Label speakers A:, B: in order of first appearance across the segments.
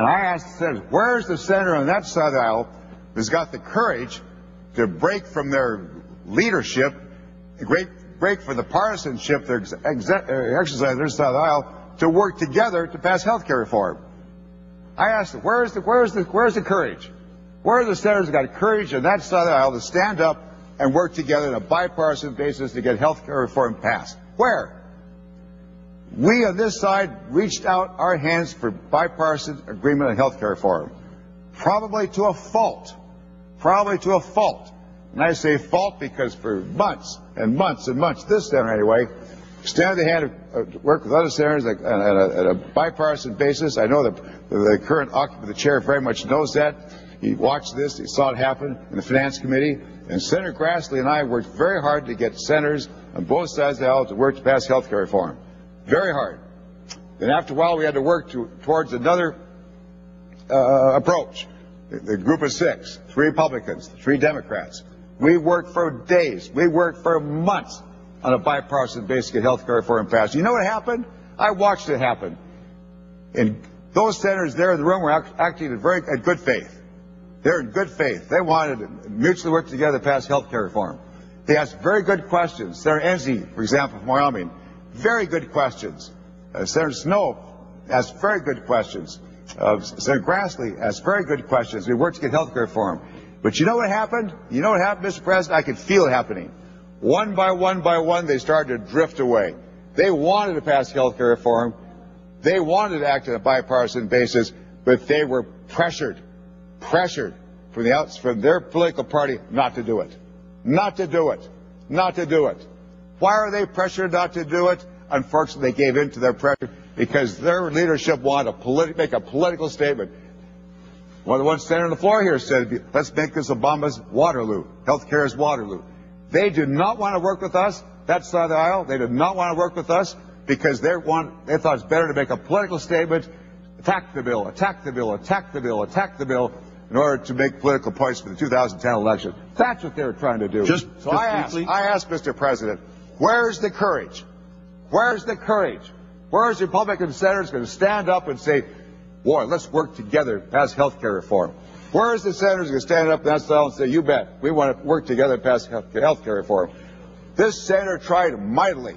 A: And I asked the senators, where's the senator on that side of the aisle who's got the courage to break from their leadership, break from the partisanship they exercise on their side of the aisle, to work together to pass health care reform? I asked them, where's the courage? Where are the senators who got courage on that side of the aisle to stand up and work together on a bipartisan basis to get health care reform passed? Where? We on this side reached out our hands for bipartisan agreement on health care reform. Probably to a fault. Probably to a fault. And I say fault because for months and months and months, this senator anyway, extended the hand to work with other senators at a bipartisan basis. I know the current occupant of the chair very much knows that. He watched this, he saw it happen in the Finance Committee, and Senator Grassley and I worked very hard to get senators on both sides of the aisle to work to pass health care reform. Very hard. Then after a while we had to work towards another approach. The group of 6, 3 Republicans, 3 Democrats. We worked for days, we worked for months on a bipartisan basis to get health care reform passed. You know what happened? I watched it happen. And those senators there in the room were acting in good faith. They're in good faith. They wanted to mutually work together to pass health care reform. They asked very good questions. Senator Enzi, for example, from Wyoming, very good questions. Senator Snow asked very good questions. Senator Grassley asked very good questions. We worked to get health care reform. But you know what happened? You know what happened, Mr. President? I could feel it happening. One by one, they started to drift away. They wanted to pass health care reform. They wanted to act on a bipartisan basis, but they were pressured from their political party not to do it. Not to do it. Not to do it. Why are they pressured not to do it? Unfortunately, they gave in to their pressure because their leadership wanted to make a political statement. One senator on the floor here said, let's make this Obama's Waterloo. Health care is Waterloo. They do not want to work with us, that side of the aisle. They did not want to work with us because they thought it's better to make a political statement, attack the bill, attack the bill, attack the bill, attack the bill, in order to make political points for the 2010 election. That's what they were trying to do. I asked, Mr. President, where's the courage? Where's the courage? Where's Republican senators going to stand up and say, boy, let's work together to pass health care reform? Where's the senators going to stand up in that style and say, you bet, we want to work together to pass health care reform? This senator tried mightily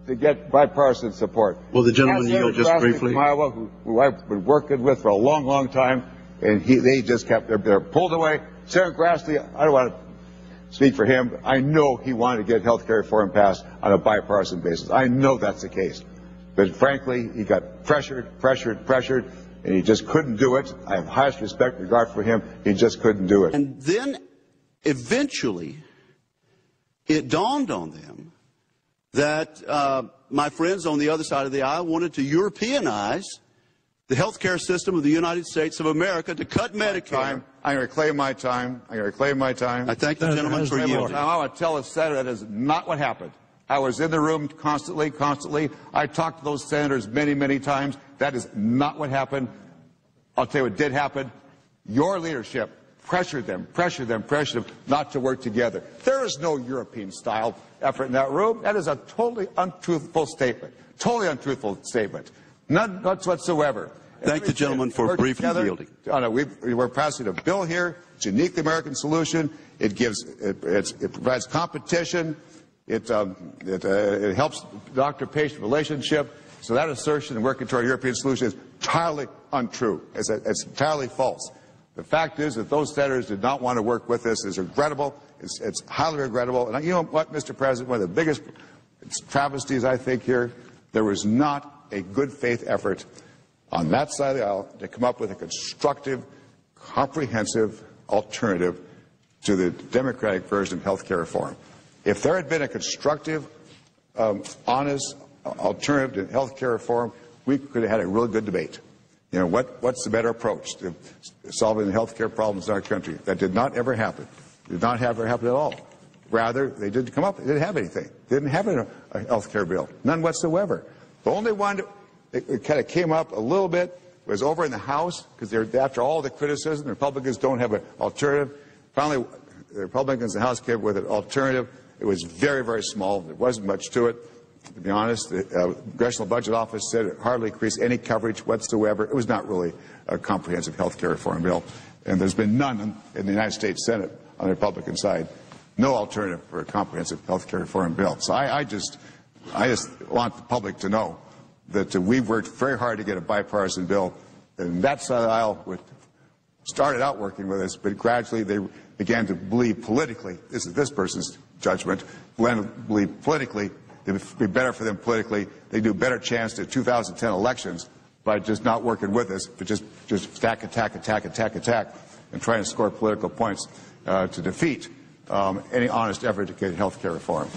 A: to get bipartisan support.
B: Well, the gentleman yield just briefly.
A: From Iowa, who I've been working with for a long, long time, and they just they're pulled away. Senator Grassley, I don't want to speak for him, but I know he wanted to get health care reform passed on a bipartisan basis. I know that's the case. But frankly, he got pressured, and he just couldn't do it. I have highest respect and regard for him. He just couldn't do it.
B: And then, eventually, it dawned on them that my friends on the other side of the aisle wanted to Europeanize the health care system of the United States of America, to cut Medicare.
A: I'm going to reclaim my time.
B: I thank the gentleman for yielding.
A: I want to tell the senator that is not what happened. I was in the room constantly. I talked to those senators many times. That is not what happened. I'll tell you what did happen. Your leadership pressured them not to work together. There is no European-style effort in that room. That is a totally untruthful statement. None whatsoever.
B: Thank the gentleman for briefly yielding.
A: We're passing a bill here. It's a uniquely American solution. It provides competition. It helps doctor-patient relationship. So that assertion and working toward a European solution is entirely untrue. It's entirely false. The fact is that those senators did not want to work with us. It's regrettable. It's highly regrettable. And you know what, Mr. President, one of the biggest travesties I think here, there was not a good faith effort on that side of the aisle to come up with a constructive, comprehensive alternative to the Democratic version of health care reform. If there had been a constructive, honest alternative to health care reform, we could have had a really good debate. You know, what's the better approach to solving the health care problems in our country? That did not ever happen. Did not ever happen at all. Rather, they didn't come up, they didn't have anything. They didn't have a health care bill. None whatsoever. The only one that kind of came up a little bit was over in the House, because after all the criticism, the Republicans don't have an alternative. Finally, the Republicans in the House came up with an alternative. It was very small. There wasn't much to it. To be honest, the Congressional Budget Office said it hardly increased any coverage whatsoever. It was not really a comprehensive health care reform bill. And there's been none in the United States Senate on the Republican side. No alternative for a comprehensive health care reform bill. So I just want the public to know that we've worked very hard to get a bipartisan bill. And that side of the aisle started out working with us, but gradually they began to believe politically, this is this person's judgment, believe politically, it would be better for them politically, they do a better chance to 2010 elections by just not working with us, but just attack, and trying to score political points to defeat any honest effort to get health care reform.